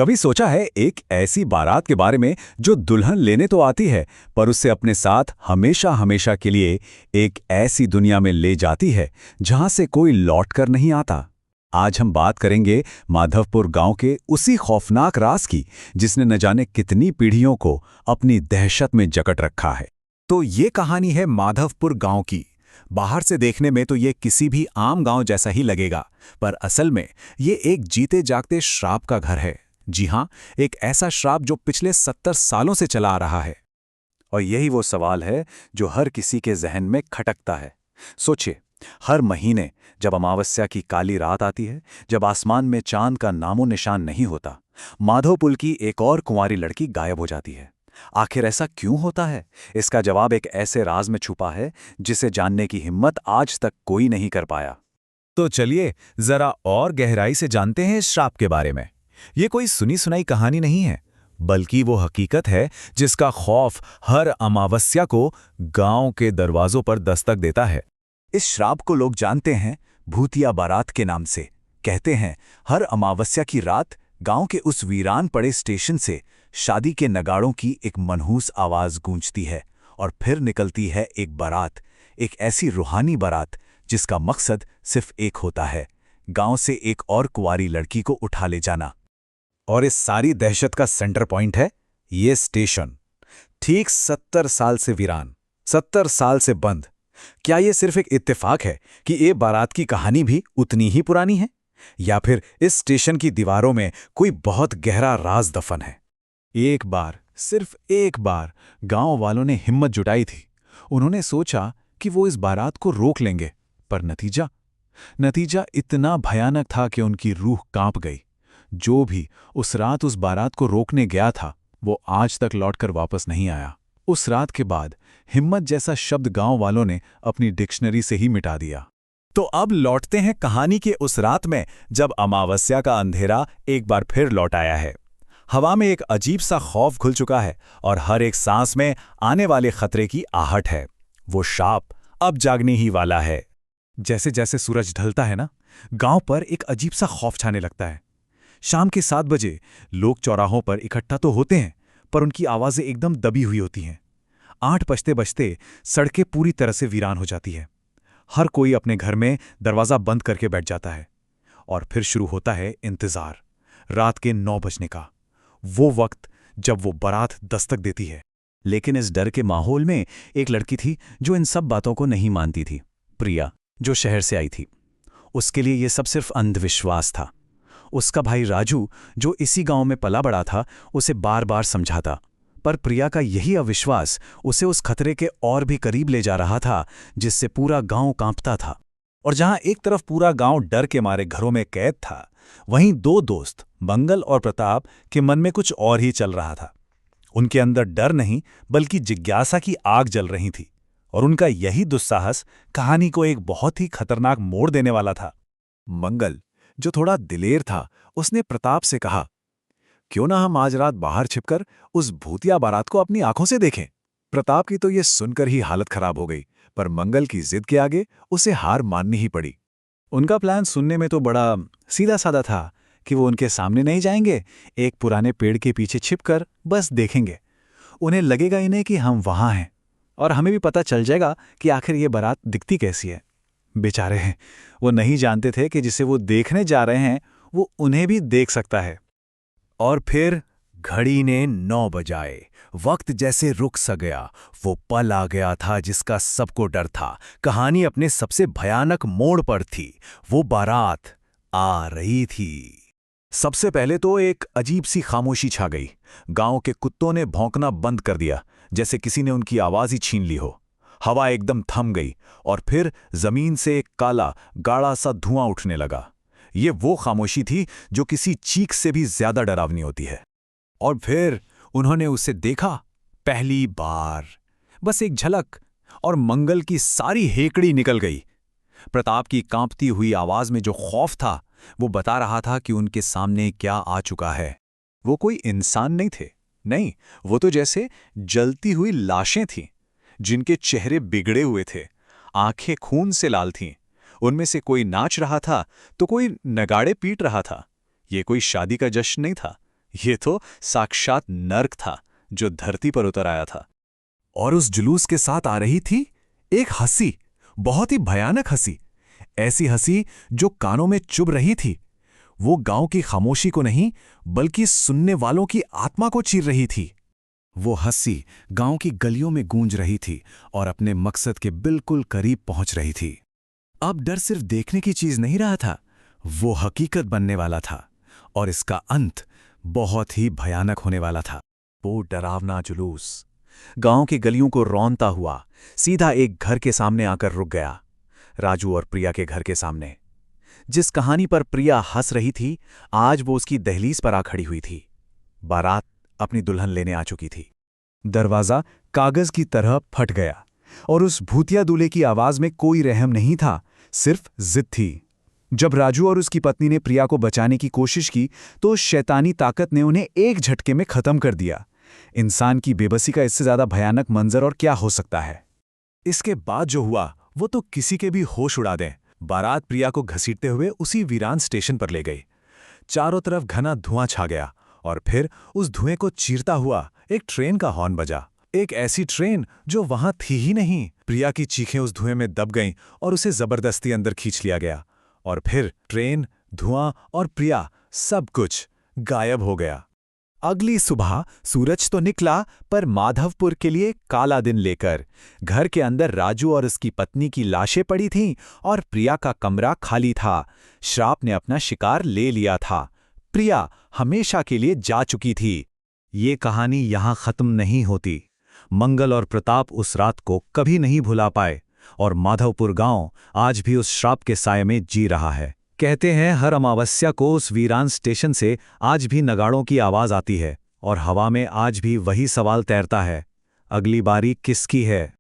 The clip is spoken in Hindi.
कभी सोचा है एक ऐसी बारात के बारे में जो दुल्हन लेने तो आती है पर उससे अपने साथ हमेशा हमेशा के लिए एक ऐसी दुनिया में ले जाती है जहां से कोई लौट कर नहीं आता। आज हम बात करेंगे माधवपुर गांव के उसी खौफनाक राज की जिसने न जाने कितनी पीढ़ियों को अपनी दहशत में जकड़ रखा है। तो ये कहानी है माधवपुर गांव की। बाहर से देखने में तो ये किसी भी आम गांव जैसा ही लगेगा, पर असल में ये एक जीते जागते श्राप का घर है। जी हां, एक ऐसा श्राप जो पिछले 70 सालों से चला आ रहा है। और यही वो सवाल है जो हर किसी के जहन में खटकता है। सोचिए, हर महीने जब अमावस्या की काली रात आती है, जब आसमान में चांद का नामो निशान नहीं होता, माधोपुर की एक और कुंवारी लड़की गायब हो जाती है। आखिर ऐसा क्यों होता है? इसका जवाब एक ऐसे राज में छुपा है जिसे जानने की हिम्मत आज तक कोई नहीं कर पाया। तो चलिए जरा और गहराई से जानते हैं इस श्राप के बारे में। ये कोई सुनी सुनाई कहानी नहीं है, बल्कि वो हकीकत है जिसका खौफ हर अमावस्या को गांव के दरवाजों पर दस्तक देता है। इस श्राप को लोग जानते हैं भूतिया बारात के नाम से। कहते हैं हर अमावस्या की रात गांव के उस वीरान पड़े स्टेशन से शादी के नगाड़ों की एक मनहूस आवाज गूंजती है और फिर निकलती है एक बारात, एक ऐसी रूहानी बारात जिसका मकसद सिर्फ एक होता है, गांव से एक और कुंवारी लड़की को उठा ले जाना। और इस सारी दहशत का सेंटर पॉइंट है ये स्टेशन। ठीक 70 साल से वीरान, 70 साल से बंद। क्या ये सिर्फ एक इत्तेफाक है कि ये बारात की कहानी भी उतनी ही पुरानी है, या फिर इस स्टेशन की दीवारों में कोई बहुत गहरा राज दफन है? एक बार, सिर्फ एक बार गांव वालों ने हिम्मत जुटाई थी। उन्होंने सोचा कि वो इस बारात को रोक लेंगे, पर नतीजा इतना भयानक था कि उनकी रूह कांप गई। जो भी उस रात उस बारात को रोकने गया था वो आज तक लौटकर वापस नहीं आया। उस रात के बाद हिम्मत जैसा शब्द गांव वालों ने अपनी डिक्शनरी से ही मिटा दिया। तो अब लौटते हैं कहानी के उस रात में जब अमावस्या का अंधेरा एक बार फिर लौट आया है। हवा में एक अजीब सा खौफ घुल चुका है और हर एक सांस में आने वाले खतरे की आहट है। वो शाप अब जागने ही वाला है। जैसे जैसे सूरज ढलता है ना, गांव पर एक अजीब सा खौफ छाने लगता है। शाम के 7 बजे लोग चौराहों पर इकट्ठा तो होते हैं, पर उनकी आवाजें एकदम दबी हुई होती हैं। 8 बजते बजते सड़कें पूरी तरह से वीरान हो जाती है। हर कोई अपने घर में दरवाजा बंद करके बैठ जाता है और फिर शुरू होता है इंतजार, रात के 9 बजने का, वो वक्त जब वो बारात दस्तक देती है। लेकिन इस डर के माहौल में एक लड़की थी जो इन सब बातों को नहीं मानती थी, प्रिया, जो शहर से आई थी। उसके लिए ये सब सिर्फ अंधविश्वास था। उसका भाई राजू, जो इसी गांव में पला बड़ा था, उसे बार बार समझाता, पर प्रिया का यही अविश्वास उसे उस खतरे के और भी करीब ले जा रहा था जिससे पूरा गांव कांपता था। और जहां एक तरफ पूरा गांव डर के मारे घरों में कैद था, वहीं 2 दोस्त मंगल और प्रताप के मन में कुछ और ही चल रहा था। उनके अंदर डर नहीं बल्कि जिज्ञासा की आग जल रही थी, और उनका यही दुस्साहस कहानी को एक बहुत ही खतरनाक मोड़ देने वाला था। मंगल, जो थोड़ा दिलेर था, उसने प्रताप से कहा, क्यों ना हम आज रात बाहर छिपकर उस भूतिया बारात को अपनी आंखों से देखें। प्रताप की तो ये सुनकर ही हालत खराब हो गई, पर मंगल की जिद के आगे उसे हार माननी ही पड़ी। उनका प्लान सुनने में तो बड़ा सीधा साधा था कि वो उनके सामने नहीं जाएंगे, एक पुराने पेड़ के पीछे छिपकर बस देखेंगे। उन्हें लगेगा इन्हें कि हम वहां हैं, और हमें भी पता चल जाएगा कि आखिर ये बारात दिखती कैसी है। बेचारे हैं, वो नहीं जानते थे कि जिसे वो देखने जा रहे हैं वो उन्हें भी देख सकता है। और फिर घड़ी ने 9 बजाए। वक्त जैसे रुक सा गया। वो पल आ गया था जिसका सबको डर था। कहानी अपने सबसे भयानक मोड़ पर थी। वो बारात आ रही थी। सबसे पहले तो एक अजीब सी खामोशी छा गई। गांव के कुत्तों ने भौंकना बंद कर दिया, जैसे किसी ने उनकी आवाज ही छीन ली हो। हवा एकदम थम गई और फिर जमीन से एक काला गाढ़ा सा धुआं उठने लगा। ये वो खामोशी थी जो किसी चीख से भी ज्यादा डरावनी होती है। और फिर उन्होंने उसे देखा, पहली बार, बस एक झलक, और मंगल की सारी हेकड़ी निकल गई। प्रताप की कांपती हुई आवाज में जो खौफ था वो बता रहा था कि उनके सामने क्या आ चुका है। वो कोई इंसान नहीं थे, नहीं, वो तो जैसे जलती हुई लाशें थीं, जिनके चेहरे बिगड़े हुए थे, आंखें खून से लाल थीं। उनमें से कोई नाच रहा था तो कोई नगाड़े पीट रहा था। ये कोई शादी का जश्न नहीं था, ये तो साक्षात नर्क था जो धरती पर उतर आया था। और उस जुलूस के साथ आ रही थी एक हंसी, बहुत ही भयानक हंसी, ऐसी हंसी जो कानों में चुभ रही थी। वो गांव की खामोशी को नहीं बल्कि सुनने वालों की आत्मा को चीर रही थी। वो हंसी गांव की गलियों में गूंज रही थी और अपने मकसद के बिल्कुल करीब पहुंच रही थी। अब डर सिर्फ देखने की चीज नहीं रहा था, वो हकीकत बनने वाला था और इसका अंत बहुत ही भयानक होने वाला था। वो डरावना जुलूस गांव की गलियों को रौंदता हुआ सीधा एक घर के सामने आकर रुक गया, राजू और प्रिया के घर के सामने। जिस कहानी पर प्रिया हंस रही थी, आज वो उसकी दहलीज पर आ खड़ी हुई थी। बारात अपनी दुल्हन लेने आ चुकी थी। दरवाजा कागज की तरह फट गया और उस भूतिया दूल्हे की आवाज में कोई रहम नहीं था, सिर्फ जिद थी। जब राजू और उसकी पत्नी ने प्रिया को बचाने की कोशिश की तो शैतानी ताकत ने उन्हें एक झटके में खत्म कर दिया। इंसान की बेबसी का इससे ज्यादा भयानक मंजर और क्या हो सकता है। इसके बाद जो हुआ वो तो किसी के भी होश उड़ा दे। बारात प्रिया को घसीटते हुए उसी वीरान स्टेशन पर ले गई। चारों तरफ घना धुआं छा गया और फिर उस धुएं को चीरता हुआ एक ट्रेन का हॉर्न बजा। एक ऐसी ट्रेन जो वहां थी ही नहीं। प्रिया की चीखें उस धुएं में दब गईं और उसे जबरदस्ती अंदर खींच लिया गया। और फिर ट्रेन, धुआं और प्रिया, सब कुछ गायब हो गया। अगली सुबह सूरज तो निकला, पर माधवपुर के लिए काला दिन लेकर। घर के अंदर राजू और उसकी पत्नी की लाशें पड़ी थीं और प्रिया का कमरा खाली था। श्राप ने अपना शिकार ले लिया था। प्रिया हमेशा के लिए जा चुकी थी। ये कहानी यहां खत्म नहीं होती। मंगल और प्रताप उस रात को कभी नहीं भुला पाए और माधवपुर गांव आज भी उस श्राप के साये में जी रहा है। कहते हैं हर अमावस्या को उस वीरान स्टेशन से आज भी नगाड़ों की आवाज आती है और हवा में आज भी वही सवाल तैरता है, अगली बारी किसकी है।